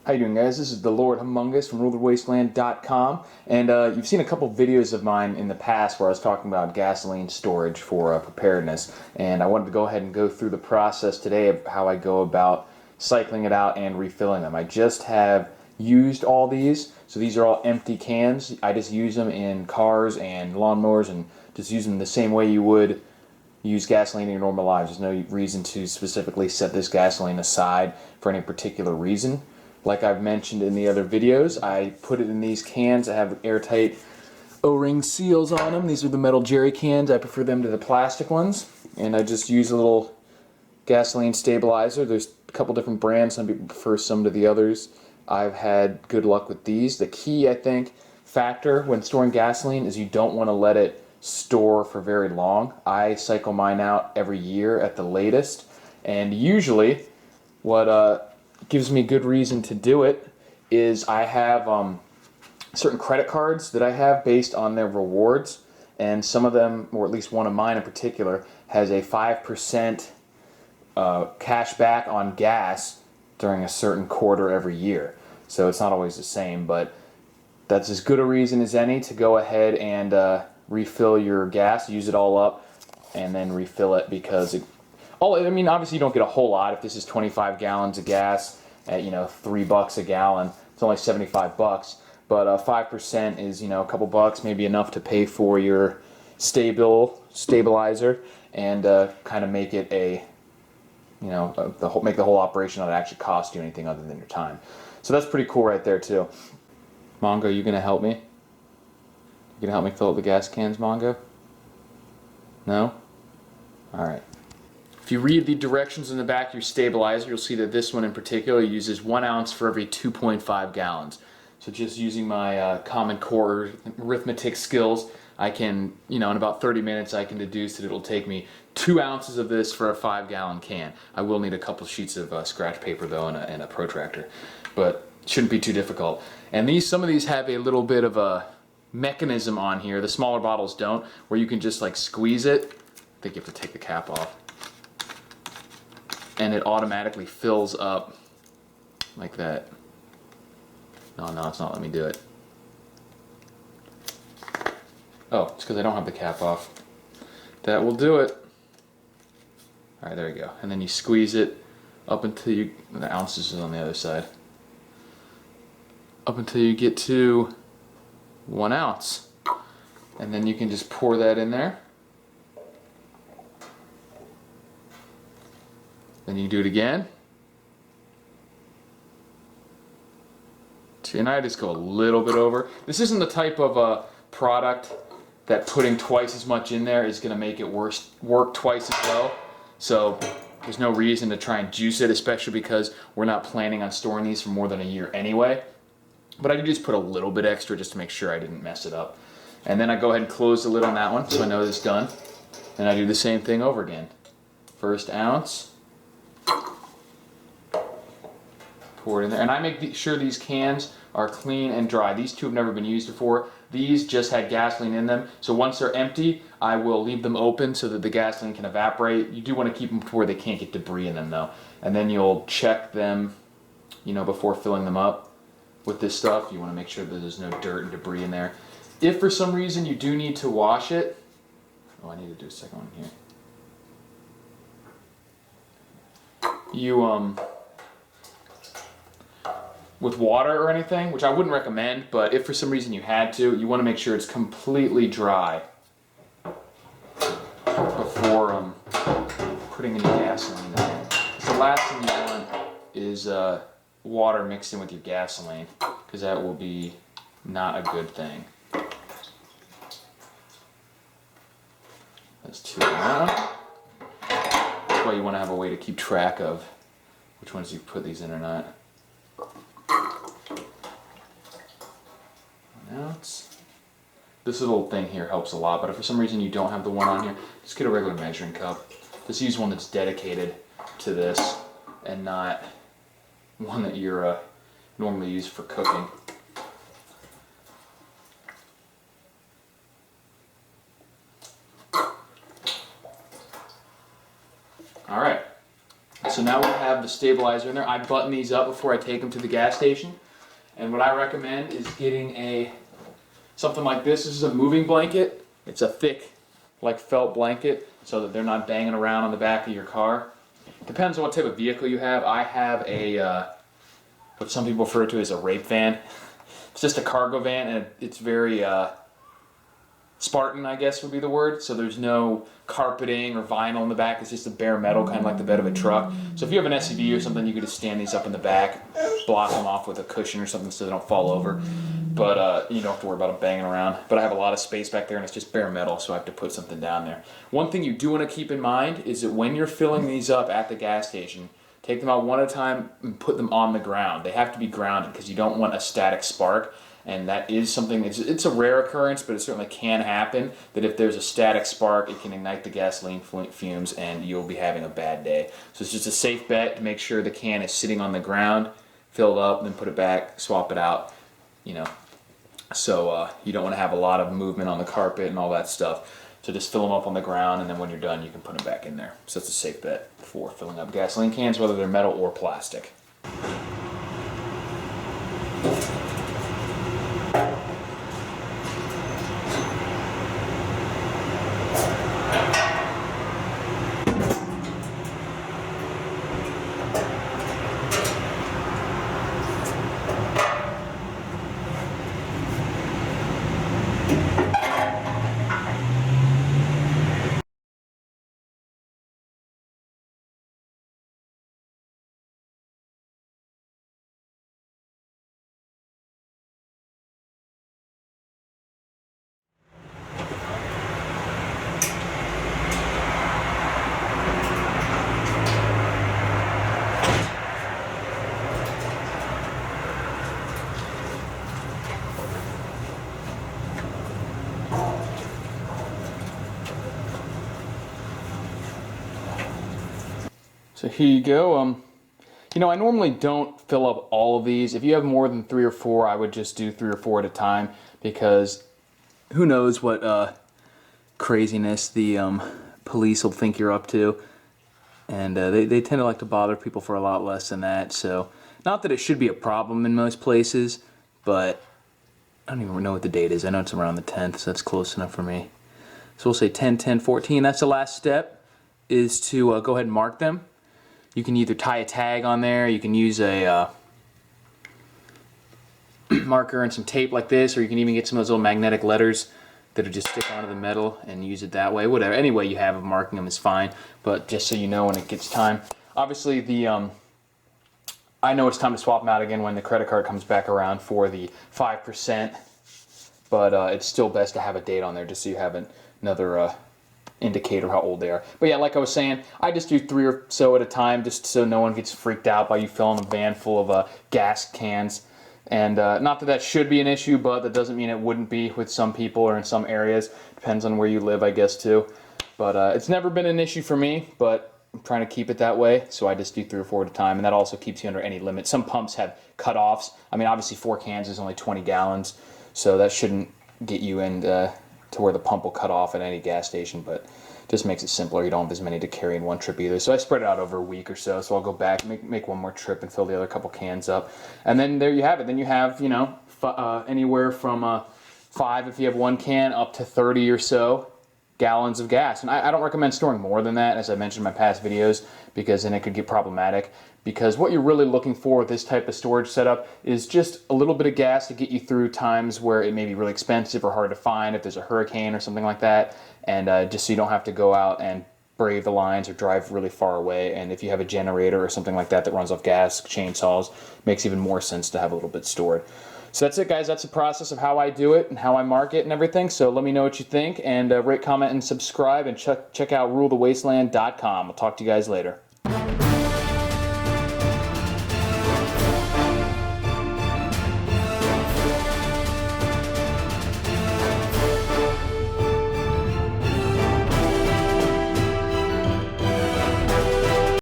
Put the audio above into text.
How you doing, guys? This is the Lord Humongous from Wasteland.com, and you've seen a couple videos of mine in the past where I was talking about gasoline storage for preparedness, and I wanted to go ahead and go through the process today of how I go about cycling it out and refilling them. I just have used all these, so these are all empty cans. I just use them in cars and lawnmowers and just use them the same way you would use gasoline in your normal lives. There's no reason to specifically set this gasoline aside for any particular reason. Like I've mentioned in the other videos, I put it in these cans that have airtight O-ring seals on them. These are the metal jerry cans. I prefer them to the plastic ones. And I just use a little gasoline stabilizer. There's a couple different brands. Some people prefer some to the others. I've had good luck with these. The key, I think, factor when storing gasoline is you don't want to let it store for very long. I cycle mine out every year at the latest. And usually what gives me good reason to do it is I have certain credit cards that I have based on their rewards, and some of them, or at least one of mine in particular, has a 5% cash back on gas during a certain quarter every year. So it's not always the same, but that's as good a reason as any to go ahead and refill your gas, use it all up, and then refill it, because obviously you don't get a whole lot. If this is 25 gallons of gas at $3 a gallon, it's only 75 bucks. But 5% is a couple bucks, maybe enough to pay for your stabilizer and kind of make it make the whole operation not actually cost you anything other than your time. So that's pretty cool right there too. Mongo, you gonna help me? You gonna help me fill up the gas cans, Mongo? No? All right. If you read the directions in the back of your stabilizer, you'll see that this one in particular uses 1 ounce for every 2.5 gallons. So just using my Common Core arithmetic skills, I can, in about 30 minutes, I can deduce that it'll take me 2 ounces of this for a 5-gallon can. I will need a couple sheets of scratch paper though and a protractor, but it shouldn't be too difficult. And some of these have a little bit of a mechanism on here. The smaller bottles don't, where you can just like squeeze it. I think you have to take the cap off. And it automatically fills up like that. No, it's not letting me do it. Oh, it's because I don't have the cap off. That will do it. All right, there you go. And then you squeeze it up until the ounces is on the other side. Up until you get to 1 ounce. And then you can just pour that in there. Then you do it again. And I just go a little bit over. This isn't the type of product that putting twice as much in there is going to make it work twice as well. So there's no reason to try and juice it, especially because we're not planning on storing these for more than a year anyway. But I do just put a little bit extra just to make sure I didn't mess it up. And then I go ahead and close the lid on that one so I know it's done. And I do the same thing over again. First ounce. Pour it in there. And I make sure these cans are clean and dry. These two have never been used before. These just had gasoline in them. So once they're empty, I will leave them open so that the gasoline can evaporate. You do want to keep them to where they can't get debris in them though. And then you'll check them, before filling them up with this stuff. You want to make sure that there's no dirt and debris in there. If for some reason you do need to wash it, I need to do a second one here. With water or anything, which I wouldn't recommend, but if for some reason you had to, you want to make sure it's completely dry before putting any gasoline in there. The last thing you want is water mixed in with your gasoline, because that will be not a good thing. That's 2 down. That's why you want to have a way to keep track of which ones you put these in or not. 1 ounce. This little thing here helps a lot, but if for some reason you don't have the one on here, just get a regular measuring cup. Just use one that's dedicated to this and not one that you're normally use for cooking. All right. So now we have the stabilizer in there. I button these up before I take them to the gas station. And what I recommend is getting something like this. This is a moving blanket. It's a thick, like felt blanket, so that they're not banging around on the back of your car. Depends on what type of vehicle you have. I have what some people refer to as a rape van. It's just a cargo van, and it's very Spartan, I guess would be the word. So there's no carpeting or vinyl in the back. It's just a bare metal, kind of like the bed of a truck. So if you have an SUV or something, you could just stand these up in the back, block them off with a cushion or something so they don't fall over. But you don't have to worry about them banging around. But I have a lot of space back there, and it's just bare metal, so I have to put something down there. One thing you do want to keep in mind is that when you're filling these up at the gas station, take them out one at a time and put them on the ground. They have to be grounded because you don't want a static spark. And that is something, it's a rare occurrence, but it certainly can happen, that if there's a static spark, it can ignite the gasoline fumes and you'll be having a bad day. So it's just a safe bet to make sure the can is sitting on the ground, fill it up, then put it back, swap it out, So you don't want to have a lot of movement on the carpet and all that stuff. So just fill them up on the ground, and then when you're done, you can put them back in there. So that's a safe bet for filling up gasoline cans, whether they're metal or plastic. So here you go. I normally don't fill up all of these. If you have more than 3 or 4, I would just do 3 or 4 at a time, because who knows what craziness the police will think you're up to. And they tend to like to bother people for a lot less than that. So not that it should be a problem in most places, but I don't even know what the date is. I know it's around the 10th, so that's close enough for me. So we'll say 10, 10, 14. That's the last step, is to go ahead and mark them. You can either tie a tag on there, you can use a marker and some tape like this, or you can even get some of those little magnetic letters that'll just stick onto the metal and use it that way. Whatever, any way you have of marking them is fine, but just so you know when it gets time. Obviously, I know it's time to swap them out again when the credit card comes back around for the 5%, but it's still best to have a date on there just so you have another indicator how old they are. But yeah, like I was saying, I just do 3 or so at a time, just so no one gets freaked out by you filling a van full of gas cans. And not that should be an issue, but that doesn't mean it wouldn't be with some people or in some areas. Depends on where you live, I guess, too. But it's never been an issue for me, but I'm trying to keep it that way, so I just do 3 or 4 at a time, and that also keeps you under any limit. Some pumps have cutoffs. I mean, obviously 4 cans is only 20 gallons, so that shouldn't get you into to where the pump will cut off at any gas station, but just makes it simpler. You don't have as many to carry in one trip either. So I spread it out over a week or so. So I'll go back, make one more trip and fill the other couple cans up. And then there you have it. Then you have, anywhere from 5 if you have 1 can up to 30 or so gallons of gas. And I don't recommend storing more than that, as I mentioned in my past videos, because then it could get problematic. Because what you're really looking for with this type of storage setup is just a little bit of gas to get you through times where it may be really expensive or hard to find, if there's a hurricane or something like that, and just so you don't have to go out and brave the lines or drive really far away. And if you have a generator or something like that that runs off gas, chainsaws, makes even more sense to have a little bit stored. So that's it, guys. That's the process of how I do it and how I mark it and everything. So let me know what you think, and rate, comment, and subscribe, and check out rulethewasteland.com. I'll talk to you guys later.